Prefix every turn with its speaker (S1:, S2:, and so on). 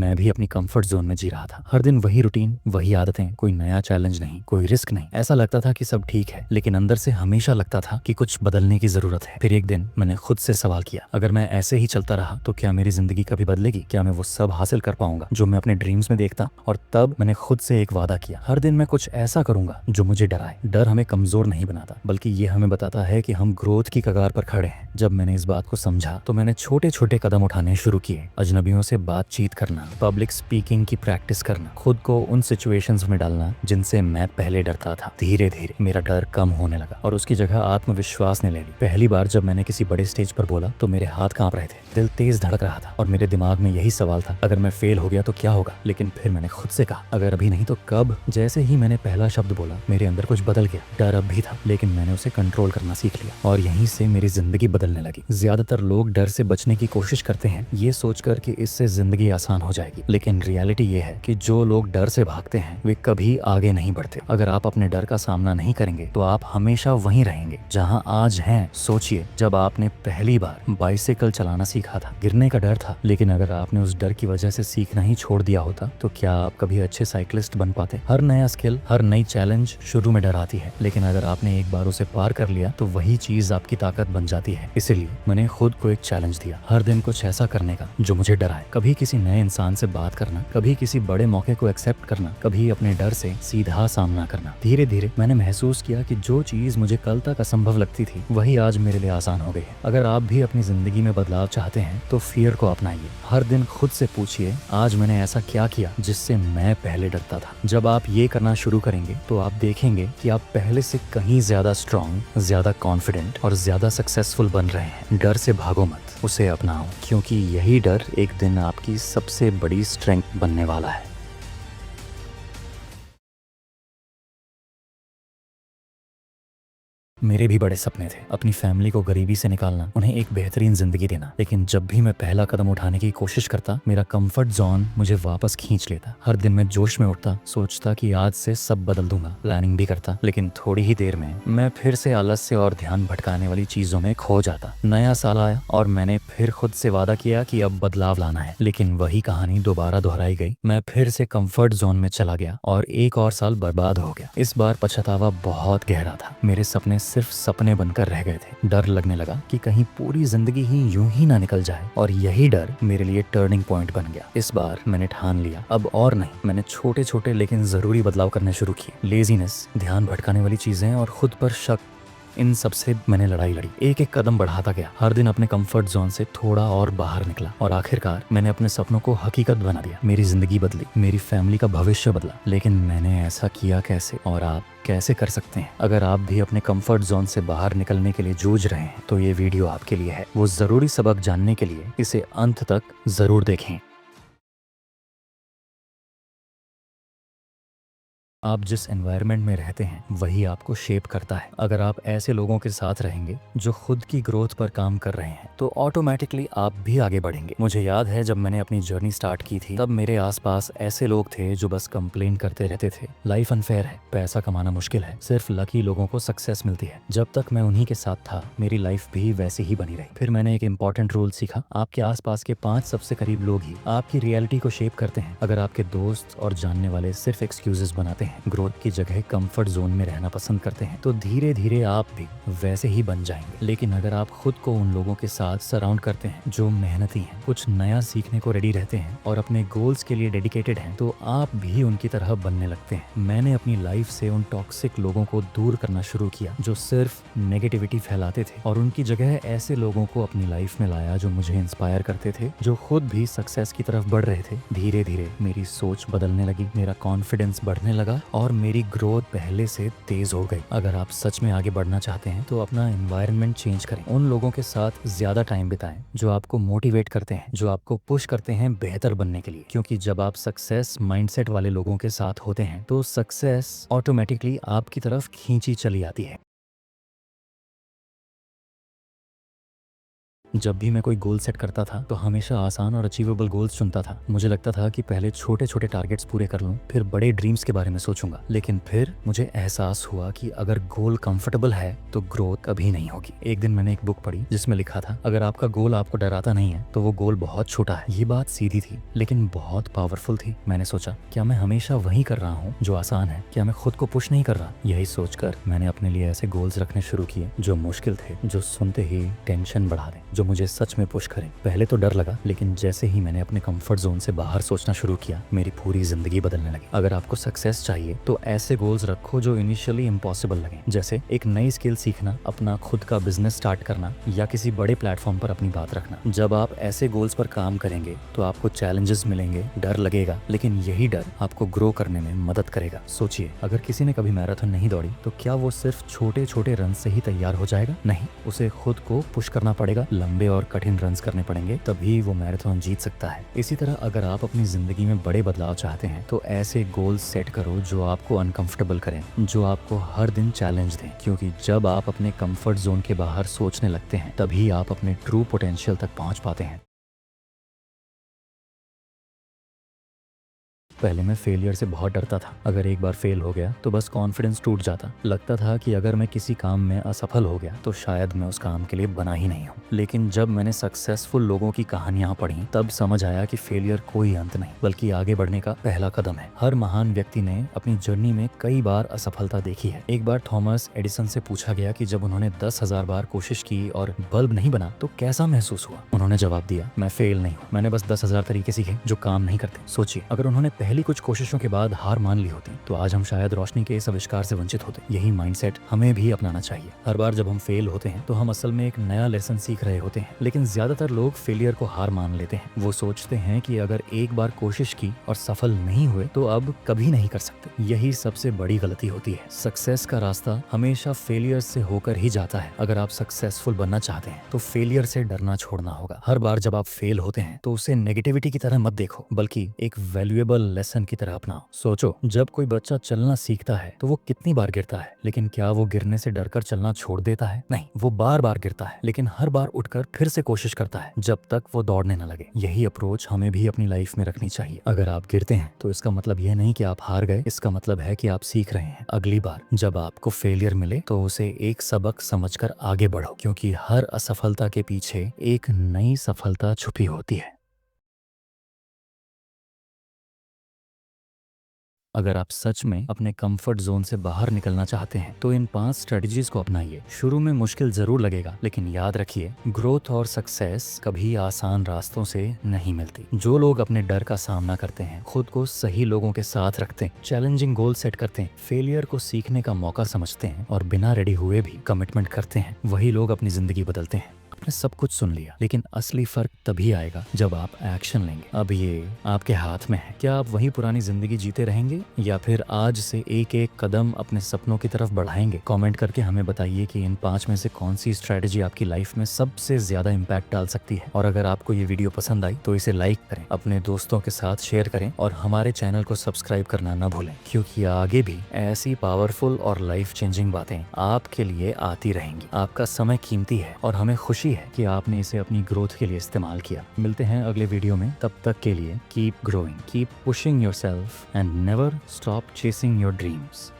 S1: मैं भी अपनी कंफर्ट जोन में जी रहा था। हर दिन वही रूटीन, वही आदतें, कोई नया चैलेंज नहीं, कोई रिस्क नहीं। ऐसा लगता था कि सब ठीक है, लेकिन अंदर से हमेशा लगता था कि कुछ बदलने की जरूरत है। फिर एक दिन मैंने खुद से सवाल किया, अगर मैं ऐसे ही चलता रहा तो क्या मेरी जिंदगी कभी बदलेगी? क्या मैं वो सब हासिल कर पाऊंगा जो मैं अपने ड्रीम्स में देखता? और तब मैंने खुद से एक वादा किया, हर दिन मैं कुछ ऐसा करूंगा जो मुझे डराए। डर हमें कमजोर नहीं बनाता, बल्कि ये हमें बताता है कि हम ग्रोथ की कगार पर खड़े हैं। जब मैंने इस बात को समझा तो मैंने छोटे छोटे कदम उठाने शुरू किए। अजनबियों से बातचीत करना, पब्लिक स्पीकिंग की प्रैक्टिस करना, खुद को उन सिचुएशंस में डालना जिनसे मैं पहले डरता था। धीरे धीरे मेरा डर कम होने लगा और उसकी जगह आत्मविश्वास ने ले ली। पहली बार जब मैंने किसी बड़े स्टेज पर बोला तो मेरे हाथ कांप रहे थे, दिल तेज धड़क रहा था और मेरे दिमाग में यही सवाल था, अगर मैं फेल हो गया तो क्या होगा? लेकिन फिर मैंने खुद से कहा, अगर अभी नहीं तो कब? जैसे ही मैंने पहला शब्द बोला, मेरे अंदर कुछ बदल गया। डर अब भी था, लेकिन मैंने उसे कंट्रोल करना सीख लिया और यहीं से मेरी जिंदगी बदलने लगी। ज्यादातर लोग डर से बचने की कोशिश करते हैं, ये सोचकर कि इससे जिंदगी आसान हो जाएगी, लेकिन रियलिटी ये है कि जो लोग डर से भागते हैं वे कभी आगे नहीं बढ़ते। अगर आप अपने डर का सामना नहीं करेंगे तो आप हमेशा वहीं रहेंगे जहां आज हैं। सोचिए, जब आपने पहली बार बाइसिकल चलाना सीखा था, गिरने का डर था, लेकिन अगर आपने उस डर की वजह से सीखना ही छोड़ दिया होता तो क्या आप कभी अच्छे साइकिलिस्ट बन पाते? हर नया स्किल, हर नई चैलेंज शुरू में डराती है, लेकिन अगर आपने एक बार उसे पार कर लिया तो वही चीज आपकी ताकत बन जाती है। इसीलिए मैंने खुद को एक चैलेंज दिया, हर दिन कुछ ऐसा करने का जो मुझे डराए। कभी किसी नए इंसान से बात करना, कभी किसी बड़े मौके को एक्सेप्ट करना, कभी अपने डर से सीधा सामना करना। धीरे धीरे मैंने महसूस किया कि जो चीज मुझे कल तक असंभव लगती थी वही आज मेरे लिए आसान हो गई है। अगर आप भी अपनी जिंदगी में बदलाव चाहते हैं तो फियर को अपनाइए। हर दिन खुद से पूछिए, आज मैंने ऐसा क्या किया जिससे मैं पहले डरता था? जब आप ये करना शुरू करेंगे तो आप देखेंगे कि आप पहले से कहीं ज्यादा स्ट्रांग, ज्यादा कॉन्फिडेंट और ज्यादा सक्सेसफुल बन रहे हैं। डर से भागो मत, उसे अपनाओ, क्योंकि यही डर एक दिन आपकी सबसे बड़ी स्ट्रेंथ बनने वाला है। मेरे भी बड़े सपने थे, अपनी फैमिली को गरीबी से निकालना, उन्हें एक बेहतरीन जिंदगी देना। लेकिन जब भी मैं पहला कदम उठाने की कोशिश करता, मेरा कंफर्ट जोन मुझे वापस खींच लेता। हर दिन मैं जोश में उठता, सोचता कि आज से सब बदल दूंगा, प्लानिंग भी करता, लेकिन थोड़ी ही देर में मैं फिर से आलस्य और ध्यान भटकाने वाली चीजों में खो जाता। नया साल आया और मैंने फिर खुद से वादा किया कि अब बदलाव लाना है, लेकिन वही कहानी दोबारा दोहराई गई। मैं फिर से कंफर्ट जोन में चला गया और एक और साल बर्बाद हो गया। इस बार पछतावा बहुत गहरा था, मेरे सपने सिर्फ सपने बनकर रह गए थे। डर लगने लगा कि कहीं पूरी जिंदगी ही यूं ही ना निकल जाए, और यही डर मेरे लिए टर्निंग पॉइंट बन गया। इस बार मैंने ठान लिया, अब और नहीं। मैंने छोटे छोटे लेकिन जरूरी बदलाव करने शुरू किए। लेजीनेस, ध्यान भटकाने वाली चीजें और खुद पर शक, इन सब से मैंने लड़ाई लड़ी। एक एक कदम बढ़ाता गया, हर दिन अपने कंफर्ट जोन से थोड़ा और बाहर निकला और आखिरकार मैंने अपने सपनों को हकीकत बना दिया। मेरी जिंदगी बदली, मेरी फैमिली का भविष्य बदला। लेकिन मैंने ऐसा किया कैसे, और आप कैसे कर सकते हैं? अगर आप भी अपने कंफर्ट जोन से बाहर निकलने के लिए जूझ रहे हैं तो ये वीडियो आपके लिए है। वो जरूरी सबक जानने के लिए इसे अंत तक जरूर देखें। आप जिस एनवायरनमेंट में रहते हैं वही आपको शेप करता है। अगर आप ऐसे लोगों के साथ रहेंगे जो खुद की ग्रोथ पर काम कर रहे हैं तो ऑटोमेटिकली आप भी आगे बढ़ेंगे। मुझे याद है जब मैंने अपनी जर्नी स्टार्ट की थी तब मेरे आसपास ऐसे लोग थे जो बस कंप्लेन करते रहते थे, लाइफ अनफेयर है, पैसा कमाना मुश्किल है, सिर्फ लकी लोगों को सक्सेस मिलती है। जब तक मैं उन्हीं के साथ था मेरी लाइफ भी वैसे ही बनी रही। फिर मैंने एक इंपॉर्टेंट रूल सीखा, आपके आसपास के 5 सबसे करीब लोग ही आपकी रियलिटी को शेप करते हैं। अगर आपके दोस्त और जानने वाले सिर्फ एक्सक्यूजेस बनाते हैं, ग्रोथ की जगह कंफर्ट जोन में रहना पसंद करते हैं, तो धीरे धीरे आप भी वैसे ही बन जाएंगे। लेकिन अगर आप खुद को उन लोगों के साथ सराउंड करते हैं जो मेहनती हैं, कुछ नया सीखने को रेडी रहते हैं और अपने गोल्स के लिए डेडिकेटेड हैं, तो आप भी उनकी तरह बनने लगते हैं। मैंने अपनी लाइफ से उन टॉक्सिक लोगों को दूर करना शुरू किया जो सिर्फ नेगेटिविटी फैलाते थे, और उनकी जगह ऐसे लोगों को अपनी लाइफ में लाया जो मुझे इंस्पायर करते थे, जो खुद भी सक्सेस की तरफ बढ़ रहे थे। धीरे धीरे मेरी सोच बदलने लगी, मेरा कॉन्फिडेंस बढ़ने लगा और मेरी ग्रोथ पहले से तेज हो गई। अगर आप सच में आगे बढ़ना चाहते हैं तो अपना एनवायरनमेंट चेंज करें। उन लोगों के साथ ज्यादा टाइम बिताएं जो आपको मोटिवेट करते हैं, जो आपको पुश करते हैं बेहतर बनने के लिए। क्योंकि जब आप सक्सेस माइंडसेट वाले लोगों के साथ होते हैं तो सक्सेस ऑटोमेटिकली आपकी तरफ खींची चली आती है। जब भी मैं कोई गोल सेट करता था तो हमेशा आसान और अचीवेबल गोल्स चुनता था। मुझे लगता था कि पहले छोटे छोटे टारगेट्स पूरे कर लूं, फिर बड़े ड्रीम्स के बारे में सोचूंगा। लेकिन फिर मुझे एहसास हुआ कि अगर गोल कंफर्टेबल है तो ग्रोथ कभी नहीं होगी। एक दिन मैंने एक बुक पढ़ी जिसमें लिखा था, अगर आपका गोल आपको डराता नहीं है तो वो गोल बहुत छोटा है। ये बात सीधी थी लेकिन बहुत पावरफुल थी। मैंने सोचा, क्या मैं हमेशा वही कर रहा हूँ जो आसान है? क्या मैं खुद को पुश नहीं कर रहा? यही सोचकर मैंने अपने लिए ऐसे गोल्स रखने शुरू किए जो मुश्किल थे, जो सुनते ही टेंशन बढ़ा दें, जो मुझे सच में पुश करें। पहले तो डर लगा, लेकिन जैसे ही मैंने अपने कंफर्ट जोन से बाहर सोचना शुरू किया, मेरी पूरी जिंदगी बदलने लगी। अगर आपको सक्सेस चाहिए तो ऐसे गोल्स रखो जो इनिशियली इम्पॉसिबल लगे, जैसे एक नई स्किल सीखना, अपना खुद का बिजनेस स्टार्ट करना या किसी बड़े प्लेटफॉर्म पर अपनी बात रखना। जब आप ऐसे गोल्स पर काम करेंगे तो आपको चैलेंजेस मिलेंगे, डर लगेगा, लेकिन यही डर आपको ग्रो करने में मदद करेगा। सोचिए, अगर किसी ने कभी मैराथन नहीं दौड़ी तो क्या वो सिर्फ छोटे छोटे रन से ही तैयार हो जाएगा? नहीं, उसे खुद को पुश करना पड़ेगा, लंबे और कठिन रन्स करने पड़ेंगे, तभी वो मैराथन जीत सकता है। इसी तरह अगर आप अपनी जिंदगी में बड़े बदलाव चाहते हैं तो ऐसे गोल्स सेट करो जो आपको अनकंफर्टेबल करें, जो आपको हर दिन चैलेंज दें, क्योंकि जब आप अपने कंफर्ट जोन के बाहर सोचने लगते हैं तभी आप अपने ट्रू पोटेंशियल तक पहुंच पाते हैं। पहले मैं फेलियर से बहुत डरता था। अगर एक बार फेल हो गया तो बस कॉन्फिडेंस टूट जाता। लगता था कि अगर मैं किसी काम में असफल हो गया तो शायद मैं उस काम के लिए बना ही नहीं हूँ। लेकिन जब मैंने सक्सेसफुल लोगों की कहानियां पढ़ी तब समझ आया कि फेलियर कोई अंत नहीं बल्कि आगे बढ़ने का पहला कदम है। हर महान व्यक्ति ने अपनी जर्नी में कई बार असफलता देखी है। एक बार थॉमस एडिसन से पूछा गया कि जब उन्होंने 10,000 बार कोशिश की और बल्ब नहीं बना तो कैसा महसूस हुआ। उन्होंने जवाब दिया, मैं फेल नहीं हूँ, मैंने बस 10,000 तरीके सीखे जो काम नहीं करते। सोचिए, अगर उन्होंने पहली कुछ कोशिशों के बाद हार मान ली होती तो आज हम शायद रोशनी के इस आविष्कार से वंचित होते। यही माइंडसेट हमें भी अपनाना चाहिए। हर बार जब हम फेल होते हैं तो हम असल में एक नया लेसन सीख रहे होते हैं, लेकिन ज्यादातर लोग फेलियर को हार मान लेते हैं। वो सोचते हैं कि अगर एक बार कोशिश की और सफल नहीं हुए तो अब कभी नहीं कर सकते। यही सबसे बड़ी गलती होती है। सक्सेस का रास्ता हमेशा फेलियर से होकर ही जाता है। अगर आप सक्सेसफुल बनना चाहते हैं तो फेलियर से डरना छोड़ना होगा। हर बार जब आप फेल होते हैं तो उसे नेगेटिविटी की तरह मत देखो, बल्कि एक वैल्यूएबल लेसन की तरह अपनाओ। सोचो, जब कोई बच्चा चलना सीखता है तो वो कितनी बार गिरता है, लेकिन क्या वो गिरने से डरकर चलना छोड़ देता है? नहीं, वो बार बार गिरता है लेकिन हर बार उठकर फिर से कोशिश करता है जब तक वो दौड़ने न लगे। यही अप्रोच हमें भी अपनी लाइफ में रखनी चाहिए। अगर आप गिरते हैं तो इसका मतलब यह नहीं कि आप हार गए, इसका मतलब है कि आप सीख रहे हैं। अगली बार जब आपको फेलियर मिले तो उसे एक सबक समझकर आगे बढ़ो, क्योंकि हर असफलता के पीछे एक नई सफलता छुपी होती है। अगर आप सच में अपने कंफर्ट जोन से बाहर निकलना चाहते हैं तो इन 5 स्ट्रेटजीज को अपनाइए। शुरू में मुश्किल जरूर लगेगा, लेकिन याद रखिए, ग्रोथ और सक्सेस कभी आसान रास्तों से नहीं मिलती। जो लोग अपने डर का सामना करते हैं, खुद को सही लोगों के साथ रखते हैं, चैलेंजिंग गोल सेट करते हैं, फेलियर को सीखने का मौका समझते हैं और बिना रेडी हुए भी कमिटमेंट करते हैं, वही लोग अपनी जिंदगी बदलते हैं। आपने सब कुछ सुन लिया, लेकिन असली फर्क तभी आएगा जब आप एक्शन लेंगे। अब ये आपके हाथ में है। क्या आप वही पुरानी जिंदगी जीते रहेंगे या फिर आज से एक एक कदम अपने सपनों की तरफ बढ़ाएंगे? कमेंट करके हमें बताइए कि इन 5 में से कौन सी स्ट्रेटेजी आपकी लाइफ में सबसे ज्यादा इम्पैक्ट डाल सकती है। और अगर आपको ये वीडियो पसंद आई तो इसे लाइक करें, अपने दोस्तों के साथ शेयर करें और हमारे चैनल को सब्सक्राइब करना न भूलें, क्योंकि आगे भी ऐसी पावरफुल और लाइफ चेंजिंग बातें आपके लिए आती रहेंगी। आपका समय कीमती है और हमें खुशी है कि आपने इसे अपनी ग्रोथ के लिए इस्तेमाल किया। मिलते हैं अगले वीडियो में, तब तक के लिए keep growing, keep pushing yourself and never stop chasing your dreams.